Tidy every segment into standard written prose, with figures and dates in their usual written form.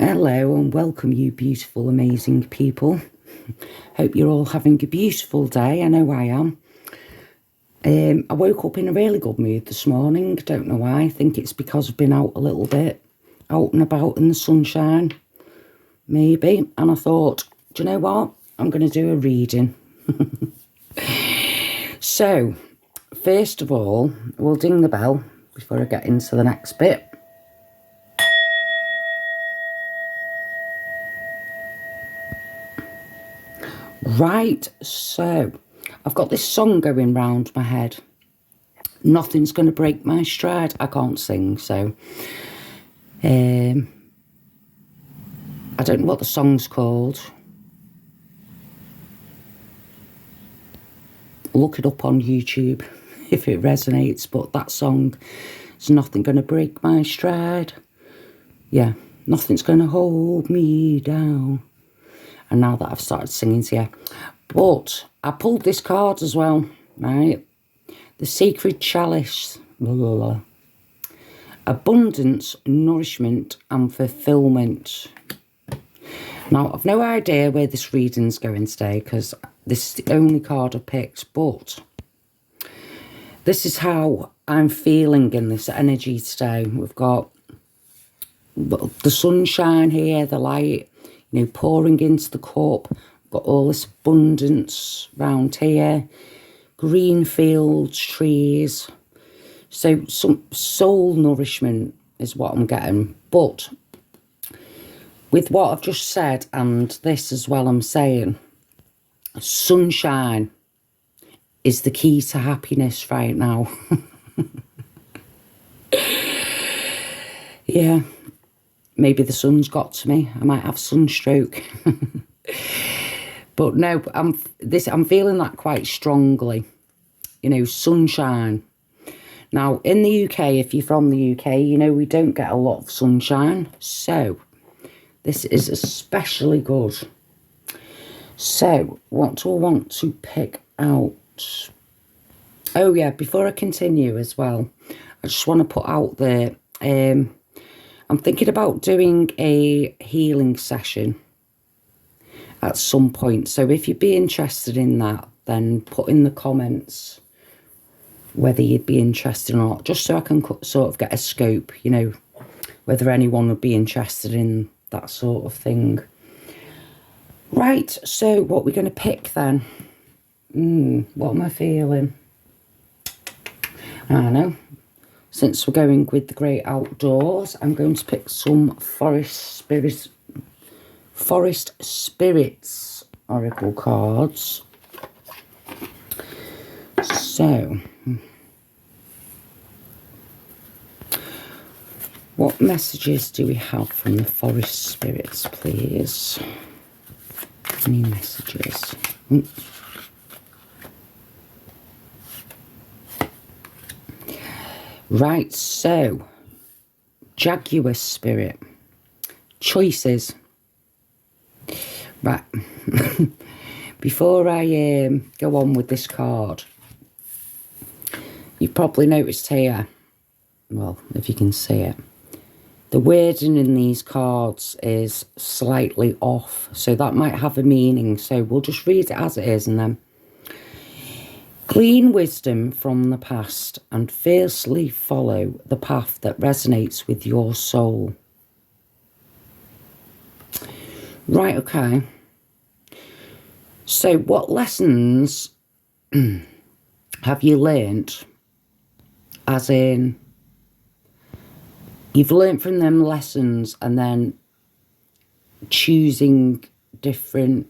Hello and welcome, you beautiful, amazing people. Hope you're all having a beautiful day. I know I am. I woke up in a really good mood this morning. Don't know why. I think it's because I've been out a little bit, out and about in the sunshine, maybe. And I thought, do you know what? I'm going to do a reading. So, first of all, we'll ding the bell before I get into the next bit. Right, so I've got this song going round my head. Nothing's going to break my stride. I can't sing, so I don't know what the song's called. Look it up on YouTube if it resonates, but that song is Nothing Gonna Break My Stride. Yeah, nothing's gonna hold me down. And now that I've started singing to you. But I pulled this card as well, right? The Sacred Chalice. Blah, blah, blah. Abundance, nourishment and fulfillment. Now, I've no idea where this reading's going today because this is the only card I picked, but this is how I'm feeling in this energy today. We've got the sunshine here, the light, you know, pouring into the cup. Got all this abundance round here. Green fields, trees. So some soul nourishment is what I'm getting. But with what I've just said and this as well, I'm saying sunshine is the key to happiness right now. Yeah. Maybe the sun's got to me. I might have sunstroke. But no, I'm feeling that quite strongly. You know, sunshine. Now, in the UK, if you're from the UK, you know, we don't get a lot of sunshine. So, this is especially good. So, what do I want to pick out? Oh, yeah, before I continue as well, I just want to put out there, I'm thinking about doing a healing session at some point. So if you'd be interested in that, then put in the comments whether you'd be interested or not, just so I can sort of get a scope, you know, whether anyone would be interested in that sort of thing. Right, so what we're going to pick then? What am I feeling? I don't know. Since we're going with the great outdoors, I'm going to pick some Forest Spirits Oracle cards. So, what messages do we have from the Forest Spirits, please? Any messages? Right, so, Jaguar Spirit, choices. Right, before I go on with this card, you've probably noticed here, well, if you can see it, the wording in these cards is slightly off, so that might have a meaning, so we'll just read it as it is and then glean wisdom from the past and fiercely follow the path that resonates with your soul. Right, okay. So what lessons have you learnt? As in, you've learnt from them lessons and then choosing different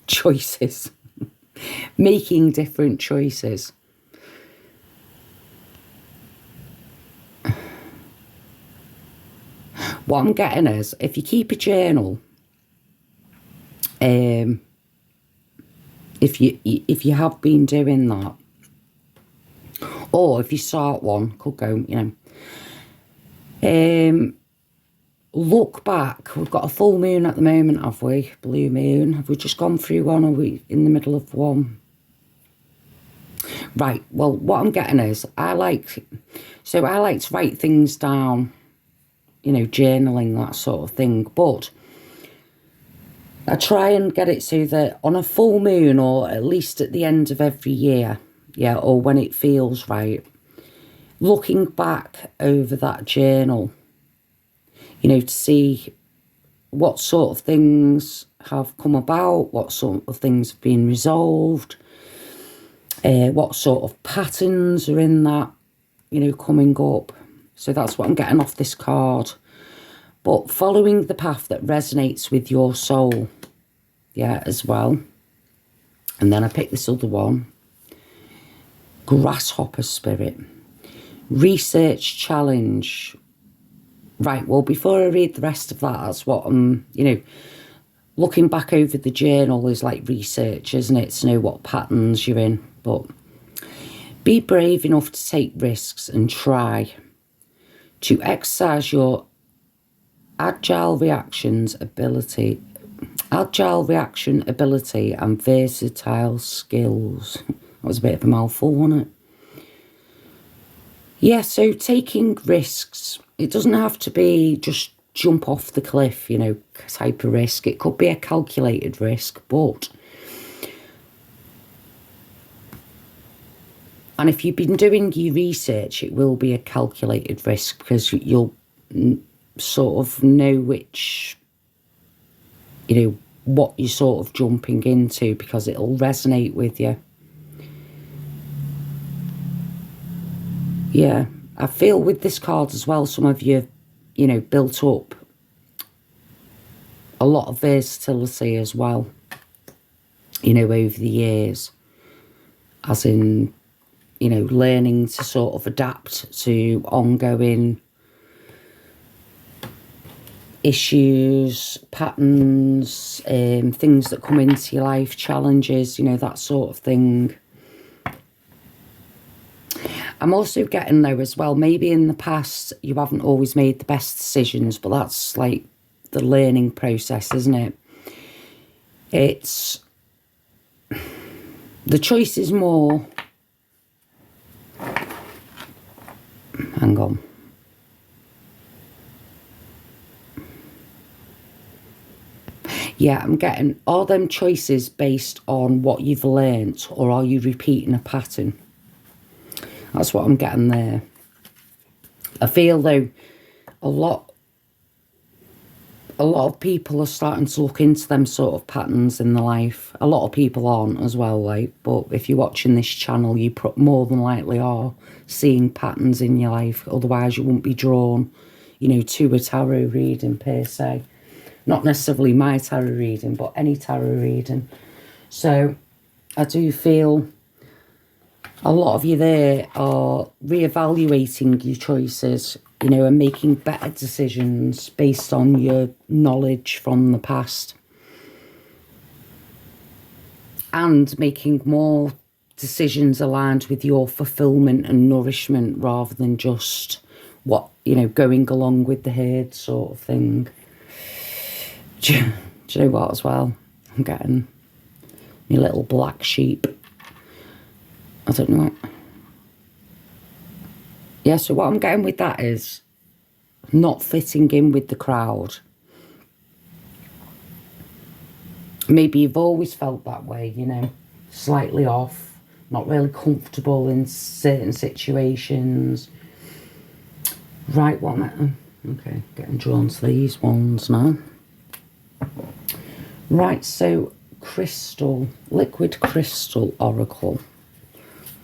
choices. Making different choices. What I'm getting is, if you keep a journal, if you have been doing that, or if you start one, could go, you know, look back. We've got a full moon at the moment, have we? Blue moon. Have we just gone through one, or are we in the middle of one? Right, well, what I'm getting is, I like to write things down, you know, journaling, that sort of thing. But I try and get it so that on a full moon, or at least at the end of every year, yeah, or when it feels right, looking back over that journal, you know, to see what sort of things have come about, what sort of things have been resolved, what sort of patterns are in that, you know, coming up. So that's what I'm getting off this card. But following the path that resonates with your soul, yeah, as well. And then I picked this other one, grasshopper spirit, research challenge. Right, well, before I read the rest of that, that's what I'm, you know, looking back over the journal is like research, isn't it? To know what patterns you're in. But be brave enough to take risks and try to exercise your agile reaction ability and versatile skills. That was a bit of a mouthful, wasn't it? Yeah, so taking risks. It doesn't have to be just jump off the cliff, you know, type of risk. It could be a calculated risk, but... And if you've been doing your research, it will be a calculated risk because you'll sort of know which, you know, what you're sort of jumping into because it'll resonate with you. Yeah, I feel with this card as well, some of you, you know, built up a lot of versatility as well, you know, over the years. As in, you know, learning to sort of adapt to ongoing issues, patterns, things that come into your life, challenges, you know, that sort of thing. I'm also getting though as well, maybe in the past you haven't always made the best decisions, but that's like the learning process, isn't it? It's, the choice is more, hang on. Yeah, I'm getting, are them choices based on what you've learnt, or are you repeating a pattern? That's what I'm getting there. I feel though a lot of people are starting to look into them sort of patterns in their life. A lot of people aren't as well, like, but if you're watching this channel, you more than likely are seeing patterns in your life. Otherwise you wouldn't be drawn, you know, to a tarot reading per se. Not necessarily my tarot reading, but any tarot reading. So I do feel a lot of you there are reevaluating your choices, you know, and making better decisions based on your knowledge from the past. And making more decisions aligned with your fulfillment and nourishment rather than just what, you know, going along with the herd sort of thing. Do you know what as well? I'm getting my little black sheep. I don't know. Yeah, so what I'm getting with that is not fitting in with the crowd. Maybe you've always felt that way, you know, slightly off, not really comfortable in certain situations. Right, what am I? Okay, getting drawn to these ones now. Right, so crystal, liquid crystal oracle.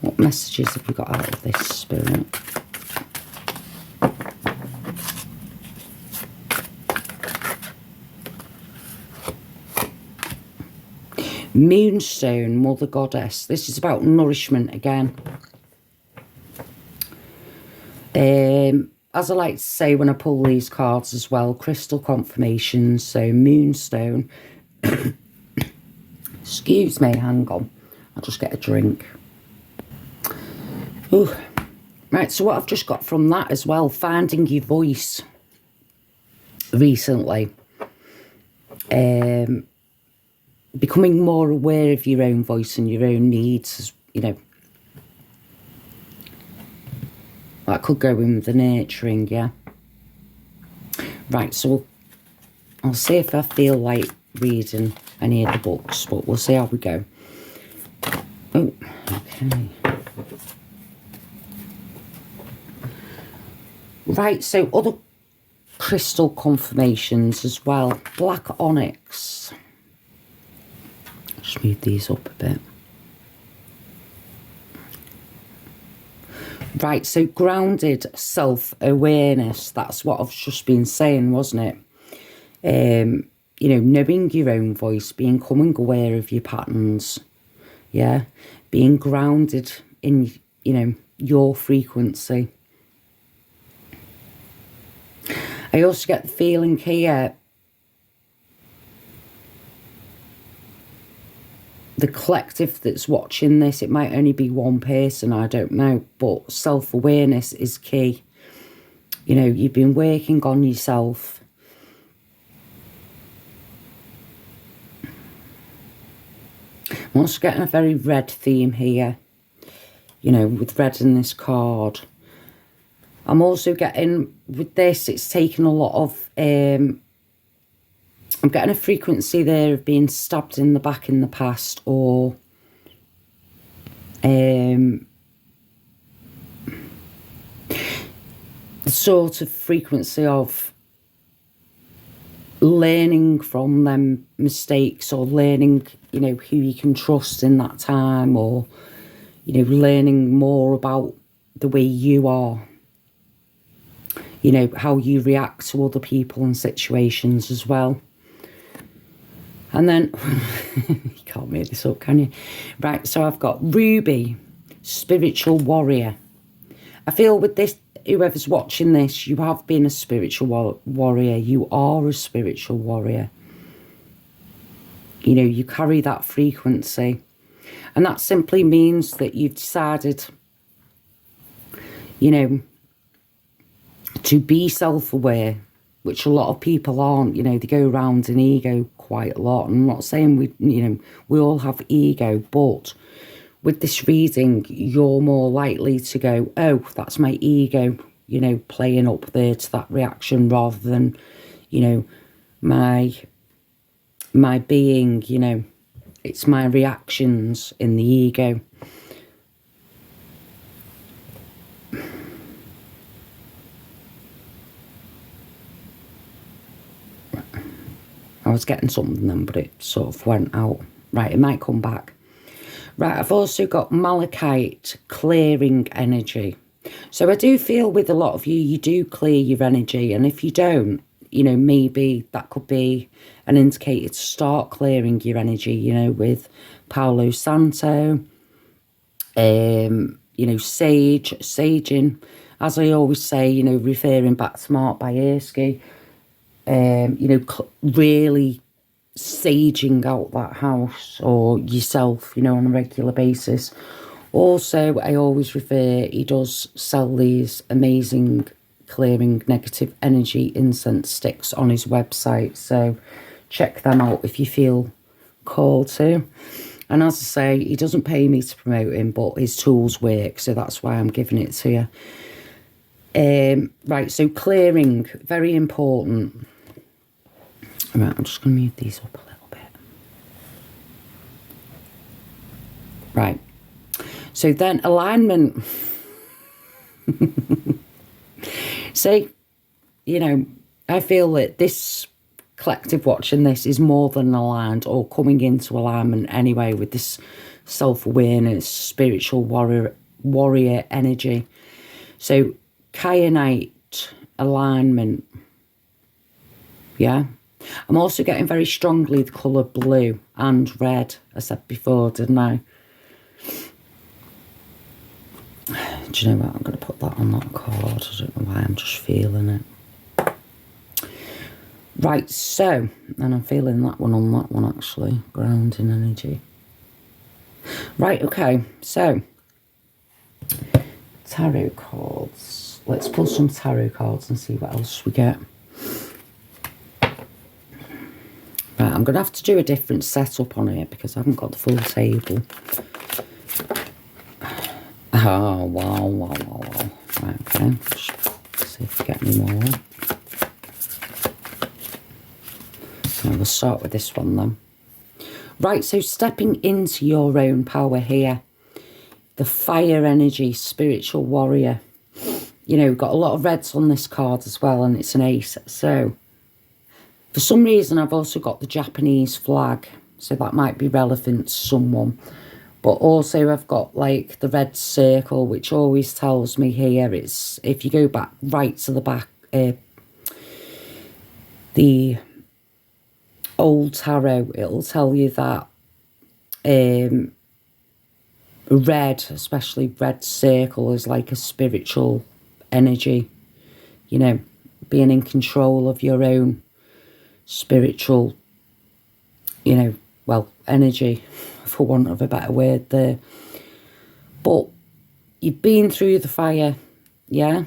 What messages have we got out of this, Spirit? Moonstone, Mother Goddess. This is about nourishment again. As I like to say when I pull these cards as well, crystal confirmations. So Moonstone. Excuse me, hang on. I'll just get a drink. Ooh. Right, so what I've just got from that as well, finding your voice recently. Becoming more aware of your own voice and your own needs, you know. That could go in with the nurturing, yeah. Right, so I'll see if I feel like reading any of the books, but we'll see how we go. Oh, okay. Right, so other crystal confirmations as well. Black onyx. Just move these up a bit. Right, so grounded self-awareness. That's what I've just been saying, wasn't it? You know, knowing your own voice, becoming aware of your patterns. Yeah, being grounded in, you know, your frequency. I also get the feeling here, the collective that's watching this, it might only be one person, I don't know, but self-awareness is key. You know, you've been working on yourself. I'm also getting a very red theme here, you know, with red in this card. I'm also getting, with this, it's taken a lot of, I'm getting a frequency there of being stabbed in the back in the past, or the sort of frequency of learning from them mistakes, or learning, you know, who you can trust in that time, or, you know, learning more about the way you are. You know, how you react to other people and situations as well. And then, you can't make this up, can you? Right, so I've got Ruby, spiritual warrior. I feel with this, whoever's watching this, you have been a spiritual warrior. You are a spiritual warrior. You know, you carry that frequency. And that simply means that you've decided, you know, to be self-aware, which a lot of people aren't. You know, they go around in ego quite a lot. And I'm not saying we all have ego, but with this reading, you're more likely to go, oh, that's my ego, you know, playing up there to that reaction, rather than, you know, my being, you know, it's my reactions in the ego. I was getting something then, but it sort of went out. Right, it might come back. Right, I've also got malachite, clearing energy. So I do feel with a lot of you, you do clear your energy. And if you don't, you know, maybe that could be an indicator to start clearing your energy, you know, with Palo Santo, you know, saging. As I always say, you know, referring back to Mark Bayersky, you know, really saging out that house or yourself, you know, on a regular basis. Also, I always refer, he does sell these amazing clearing negative energy incense sticks on his website, so check them out if you feel called to. And as I say, he doesn't pay me to promote him, but his tools work, so that's why I'm giving it to you. Right, so clearing, very important. Right, I'm just going to move these up a little bit. Right, so then alignment. See, you know, I feel that this collective watching this is more than aligned, or coming into alignment anyway, with this self-awareness, spiritual warrior energy. So kyanite alignment. Yeah. I'm also getting very strongly the colour blue and red, I said before, didn't I? Do you know what? I'm going to put that on that card. I don't know why, I'm just feeling it. Right, so, and I'm feeling that one on that one, actually. Grounding energy. Right, okay, so, tarot cards. Let's pull some tarot cards and see what else we get. Right, I'm going to have to do a different setup on here because I haven't got the full table. Oh, wow. Right, okay. Just see if we get any more. we'll start with this one then. Right, so stepping into your own power here. The fire energy, spiritual warrior. You know, got a lot of reds on this card as well, and it's an ace. So, for some reason, I've also got the Japanese flag. So that might be relevant to someone. But also I've got like the red circle, which always tells me here, it's, if you go back right to the back, the old tarot, it'll tell you that red, especially red circle, is like a spiritual energy, you know, being in control of your own spiritual, you know, well, energy, for want of a better word there. But you've been through the fire, yeah?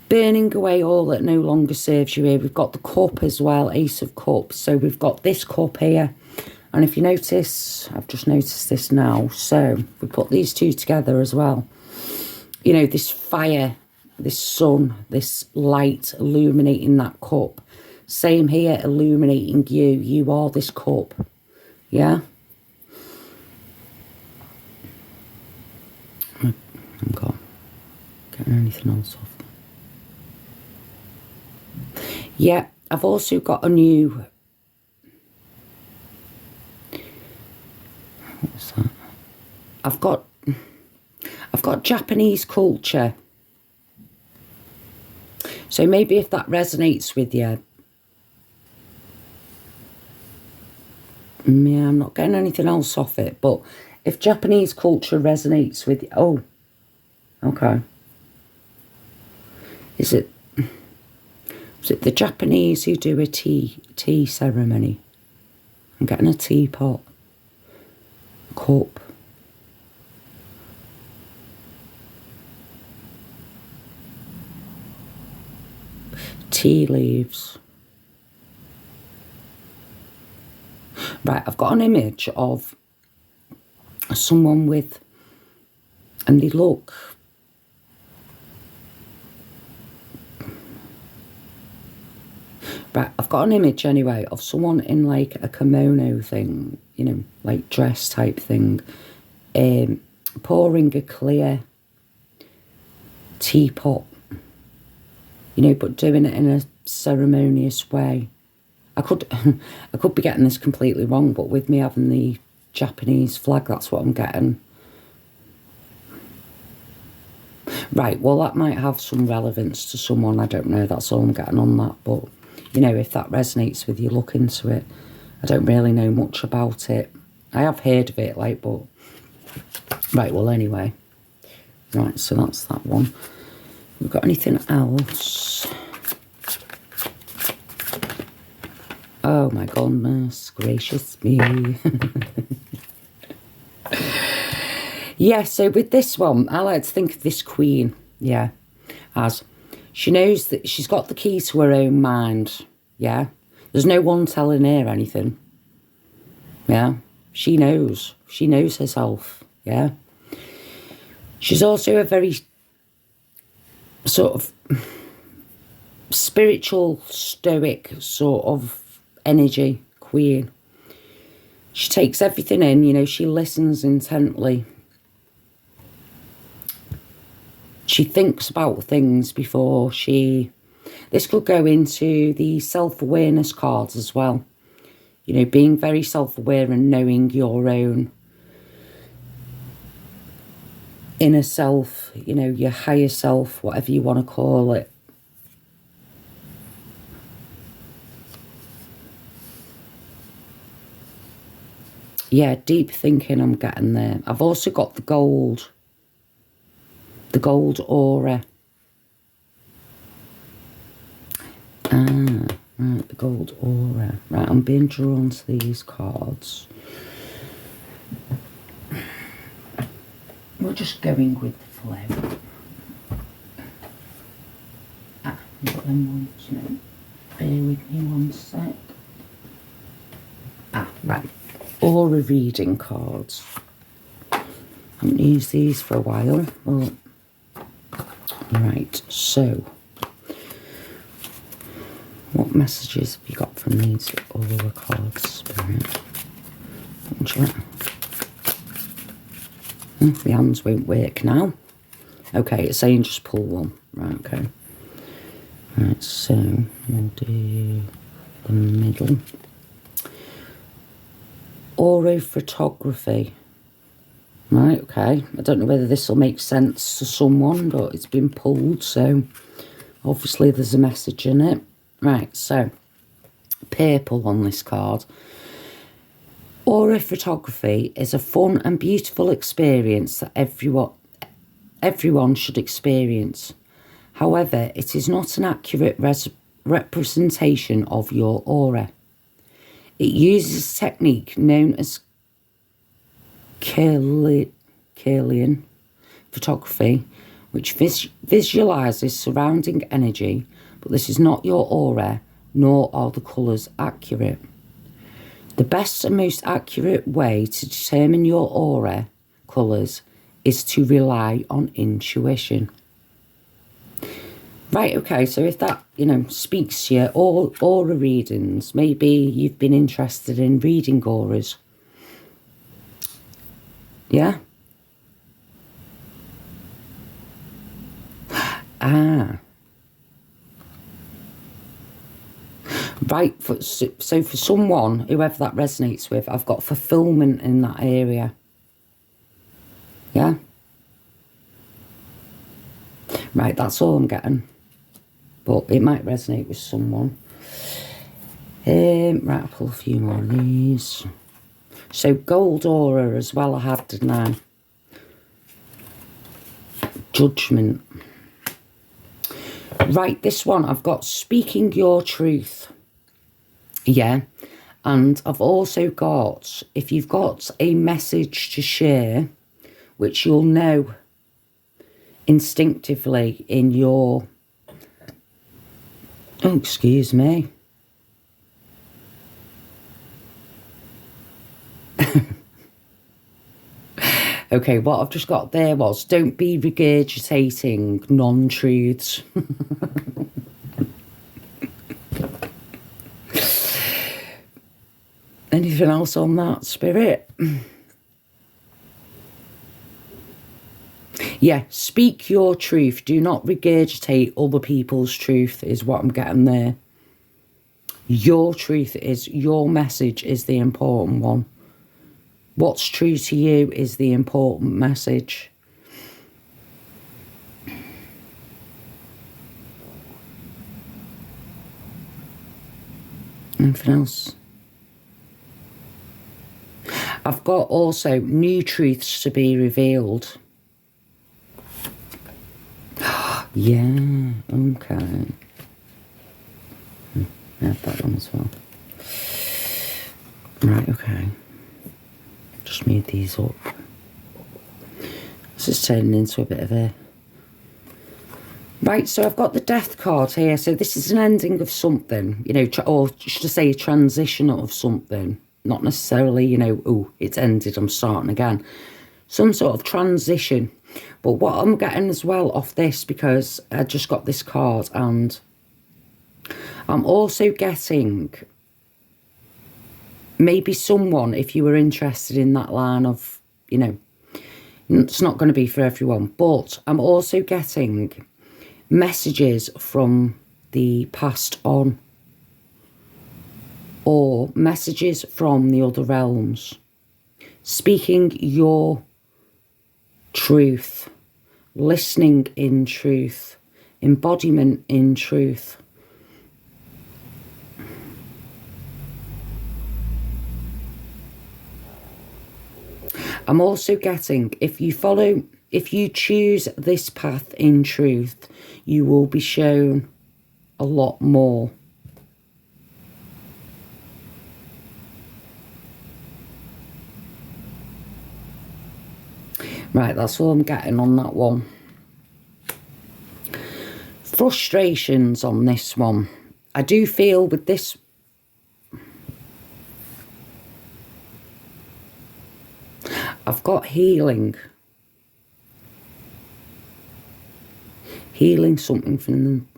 Burning away all that no longer serves you here. We've got the cup as well, Ace of Cups. So we've got this cup here. And if you notice, I've just noticed this now. So we put these two together as well. You know, this fire, this sun, this light illuminating that cup. Same here, illuminating you. You are this cup, yeah? I'm not getting anything else off. Yeah, I've also got a new... What's that? I've got Japanese culture. So maybe if that resonates with you. Yeah, I'm not getting anything else off it, but if Japanese culture resonates with you... Oh, okay. Is it the Japanese who do a tea ceremony? I'm getting a teapot, cup. Tea leaves. Right, I've got an image of someone with, and they look, right, I've got an image anyway of someone in like a kimono thing, you know, like dress type thing, pouring a clear teapot, you know, but doing it in a ceremonious way. I could be getting this completely wrong, but with me having the Japanese flag, that's what I'm getting. Right, well, that might have some relevance to someone. I don't know. That's all I'm getting on that. But, you know, if that resonates with you, look into it. I don't really know much about it. I have heard of it, like, but... Right, well, anyway. Right, so that's that one. We've got anything else? Oh, my goodness gracious me. Yeah, so with this one, I like to think of this queen, yeah, as she knows that she's got the key to her own mind, yeah. There's no one telling her anything, yeah. She knows herself, yeah. She's also a very sort of spiritual, stoic sort of energy queen. She takes everything in, you know, she listens intently. She thinks about things before she... This could go into the self-awareness cards as well. You know, being very self-aware and knowing your own inner self, you know, your higher self, whatever you want to call it. Yeah, deep thinking I'm getting there. I've also got the gold aura. Ah, right, the gold aura. Right, I'm being drawn to these cards. We're just going with the flow. Ah, I've got them ones, no. Bear with me one sec. Ah, right. Aura reading cards. I haven't used these for a while. Well, right, so What messages have you got from these aura cards, Spirit? The hands won't work now. Okay, it's saying just pull one. Right, okay. Right, so we'll do the middle. Aura photography. Right, okay. I don't know whether this will make sense to someone, but it's been pulled, so obviously there's a message in it. Right, so purple on this card. Aura photography is a fun and beautiful experience that everyone should experience. However, it is not an accurate representation of your aura. It uses a technique known as Kirlian photography, which visualizes surrounding energy, but this is not your aura, nor are the colours accurate. The best and most accurate way to determine your aura colours is to rely on intuition. Right, okay, so if that, speaks to you, aura readings, maybe you've been interested in reading auras. Yeah? Ah. Right, so for someone, whoever that resonates with, I've got fulfillment in that area. Yeah? Right, that's all I'm getting. But it might resonate with someone. Right, I'll pull a few more of these. So gold aura as well I had, didn't I? Judgment. Right, this one I've got speaking your truth. Yeah. And I've also got, if you've got a message to share, which you'll know instinctively in your... Oh, excuse me. Okay, what I've just got there was, don't be regurgitating non-truths. Anything else on that, Spirit? Yeah, speak your truth. Do not regurgitate other people's truth is what I'm getting there. Your truth is, your message is the important one. What's true to you is the important message. Anything else? I've got also new truths to be revealed. Yeah, okay. I have that one as well. Right, okay. Just move these up. This is turning into a bit of a... Right, so I've got the death card here. So this is an ending of something, or should I say a transition of something. Not necessarily, oh, it's ended, I'm starting again. Some sort of transition. But what I'm getting as well off this, because I just got this card, and I'm also getting maybe someone, if you were interested in that line of, it's not going to be for everyone, but I'm also getting messages from the past on, or messages from the other realms, speaking your truth, listening in truth, embodiment in truth. I'm also getting, if you choose this path in truth, you will be shown a lot more. Right, that's all I'm getting on that one. Frustrations on this one. I do feel with this... I've got healing. Healing something from them.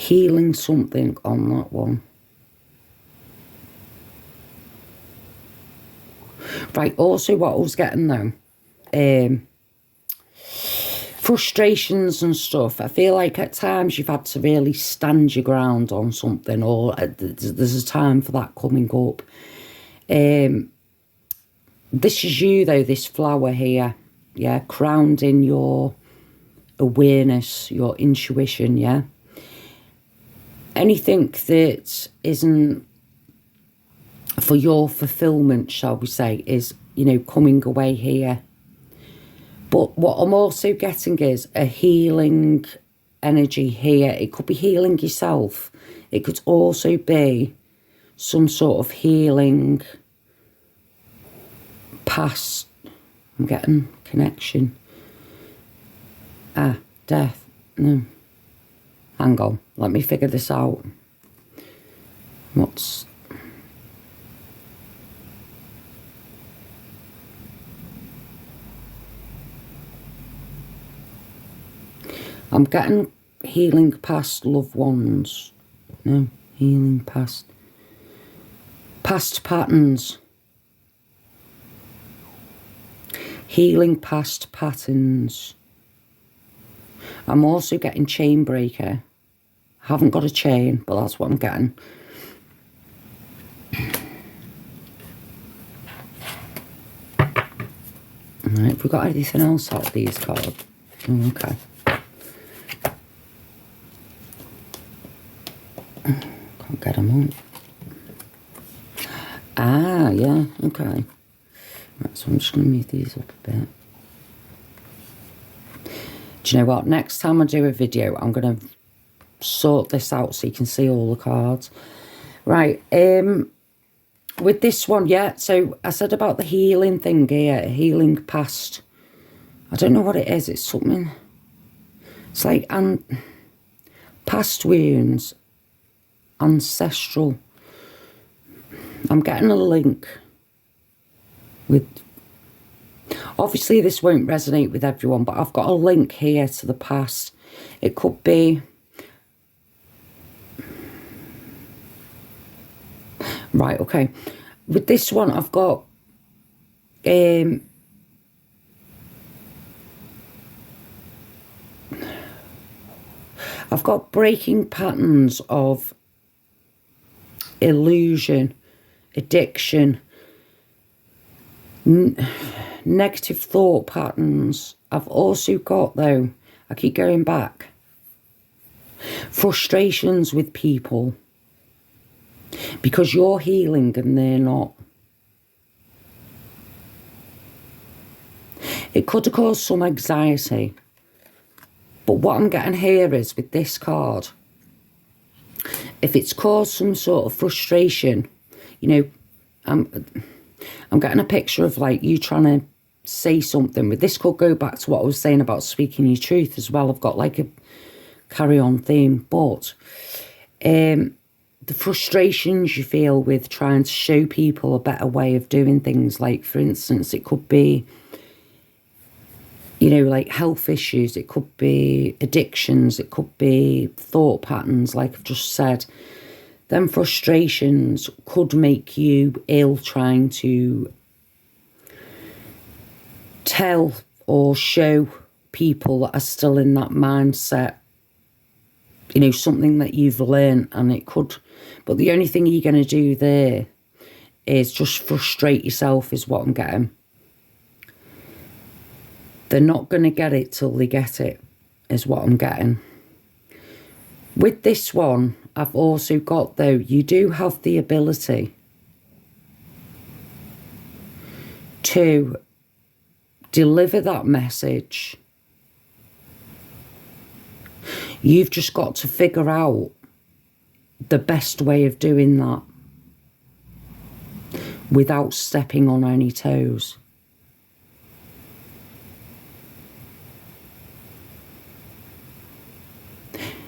healing something on that one. Right, also what I was getting though, frustrations and stuff. I feel like at times you've had to really stand your ground on something, or there's a time for that coming up. This is you though, this flower here, yeah, crowned in your awareness, your intuition, yeah. Anything that isn't for your fulfillment, shall we say, is, you know, coming away here. But what I'm also getting is a healing energy here. It could be healing yourself. It could also be some sort of healing past. I'm getting connection. Ah, death. No. Hang on. Let me figure this out. What's... I'm getting healing past loved ones. No, healing past patterns. Healing past patterns. I'm also getting chain breaker. Haven't got a chain, but that's what I'm getting. Right, have we got anything else out of these cards? Oh, okay. Can't get them on. Ah, yeah, okay. Right, so I'm just going to move these up a bit. Do you know what? Next time I do a video, I'm going to sort this out so you can see all the cards. Right, with this one, yeah, so I said about the healing thing here, healing past. I don't know what it is. It's something. It's like past wounds, ancestral. I'm getting a link with... Obviously, this won't resonate with everyone, but I've got a link here to the past. It could be... Right, okay. With this one, I've got... I've got breaking patterns of illusion, addiction, negative thought patterns. I've also got, though, I keep going back, frustrations with people because you're healing and they're not. It could have caused some anxiety, but what I'm getting here is with this card, if it's caused some sort of frustration, you know, I'm getting a picture of like you trying to say something. But this could go back to what I was saying about speaking your truth as well. I've got like a carry-on theme. But the frustrations you feel with trying to show people a better way of doing things. Like, for instance, it could be, you know, like health issues. It could be addictions. It could be thought patterns, like I've just said. Them frustrations could make you ill trying to tell or show people that are still in that mindset, you know, something that you've learned, and it could, but the only thing you're going to do there is just frustrate yourself, is what I'm getting. They're not going to get it till they get it, is what I'm getting. With this one, I've also got, though, you do have the ability to deliver that message. You've just got to figure out the best way of doing that without stepping on any toes.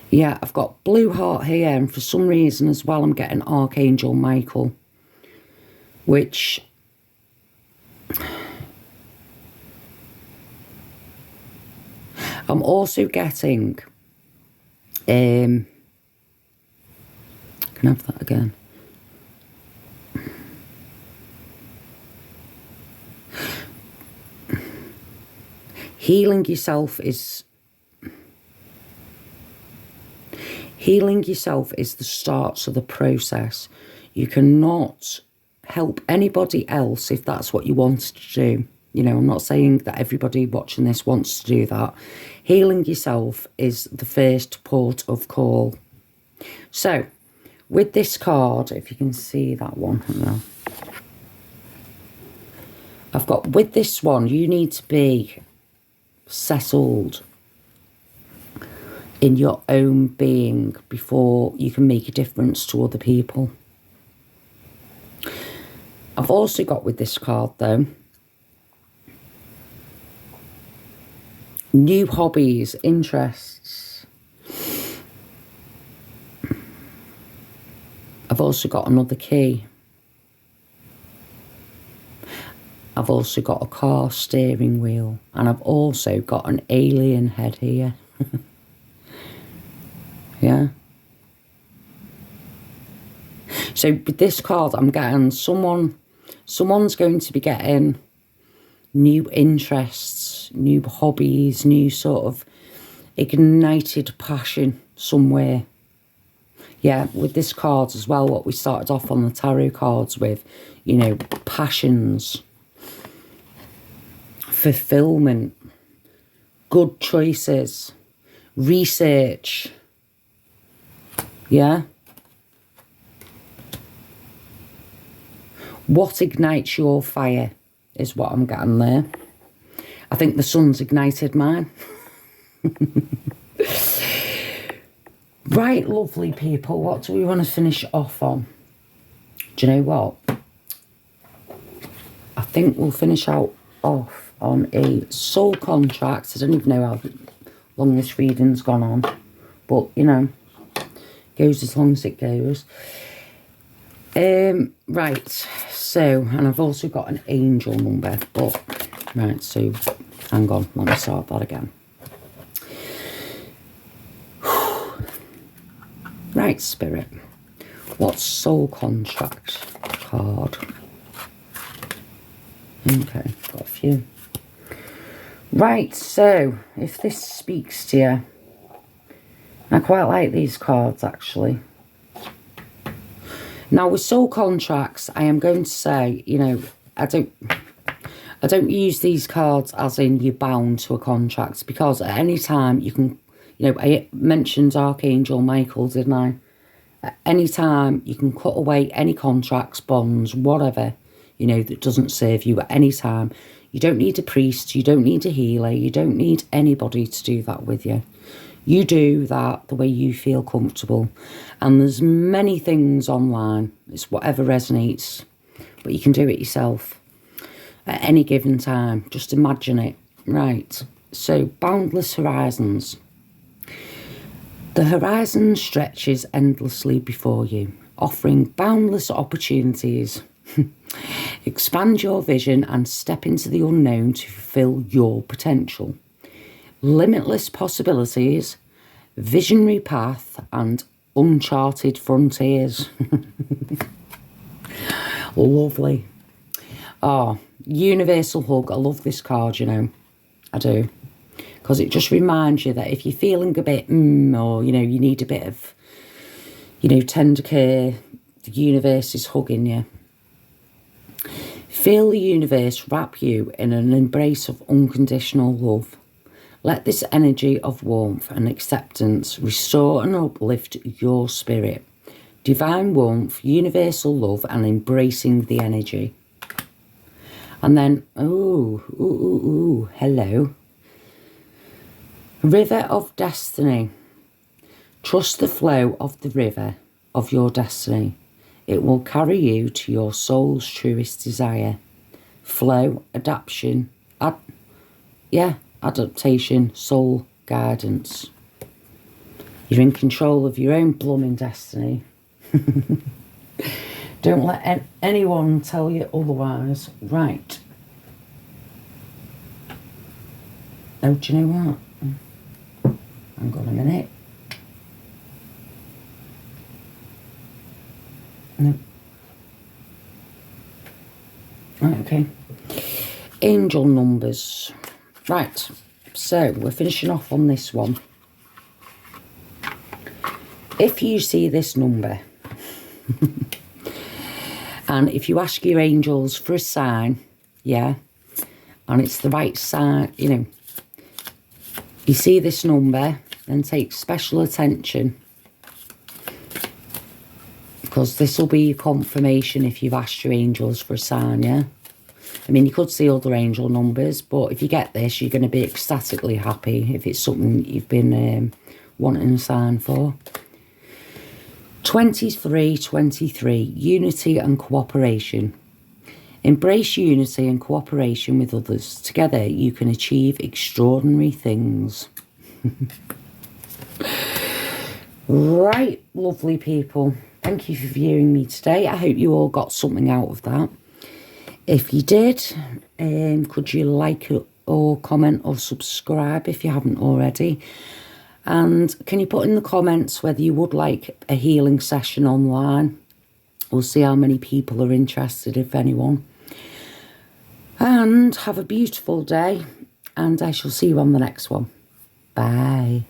Yeah, I've got blue heart here, and for some reason as well, I'm getting Archangel Michael, which I'm also getting Can I have that again? Healing yourself is the start of the process. You cannot help anybody else if that's what you want to do. You know, I'm not saying that everybody watching this wants to do that. Healing yourself is the first port of call. So, with this card, if you can see that one, I've got, with this one, you need to be settled in your own being before you can make a difference to other people. I've also got with this card, though, new hobbies, interests. I've also got another key. I've also got a car steering wheel, and I've also got an alien head here. Yeah. So with this card, I'm getting someone's going to be getting new interests, new hobbies, new sort of ignited passion somewhere. Yeah, with this card as well, what we started off on the tarot cards with, you know, passions, fulfillment, good choices, research. Yeah. What ignites your fire is what I'm getting there. I think the sun's ignited mine. Right, lovely people, what do we want to finish off on? Do you know what? I think we'll finish off on a soul contract. I don't even know how long this reading's gone on, but, you know, goes as long as it goes. Right, so, and I've also got an angel number, but, right, so, hang on, let me start that again. Right, Spirit, what's soul contract card? Okay, got a few. Right, so, if this speaks to you, I quite like these cards, actually. Now, with soul contracts, I am going to say, you know, I don't use these cards as in you're bound to a contract, because at any time you can, you know, I mentioned Archangel Michael, didn't I? At any time you can cut away any contracts, bonds, whatever, you know, that doesn't serve you at any time. You don't need a priest, you don't need a healer, you don't need anybody to do that with you. You do that the way you feel comfortable. And there's many things online. It's whatever resonates. But you can do it yourself at any given time. Just imagine it. Right. So, boundless horizons. The horizon stretches endlessly before you, offering boundless opportunities. Expand your vision and step into the unknown to fulfill your potential. Limitless possibilities, visionary path, and uncharted frontiers. Lovely. Oh, universal hug. I love this card, you know. I do. Because it just reminds you that if you're feeling a bit, or, you know, you need a bit of, you know, tender care, the universe is hugging you. Feel the universe wrap you in an embrace of unconditional love. Let this energy of warmth and acceptance restore and uplift your spirit. Divine warmth, universal love, and embracing the energy. And then, hello. River of destiny. Trust the flow of the river of your destiny. It will carry you to your soul's truest desire. Flow, adaptation, adaptation, soul guidance. You're in control of your own blooming destiny. Don't let anyone tell you otherwise. Right. Oh, do you know what? Hang on a minute. No. Right, okay. Angel numbers. Right, so we're finishing off on this one. If you see this number, and if you ask your angels for a sign, yeah, and it's the right sign, you know, you see this number, then take special attention, because this will be your confirmation if you've asked your angels for a sign, yeah? I mean, you could see other angel numbers, but if you get this, you're going to be ecstatically happy if it's something you've been wanting a sign for. 23, unity and cooperation. Embrace unity and cooperation with others. Together, you can achieve extraordinary things. Right, lovely people. Thank you for viewing me today. I hope you all got something out of that. If you did, could you like or comment or subscribe if you haven't already? And can you put in the comments whether you would like a healing session online? We'll see how many people are interested, if anyone. And have a beautiful day, and I shall see you on the next one. Bye.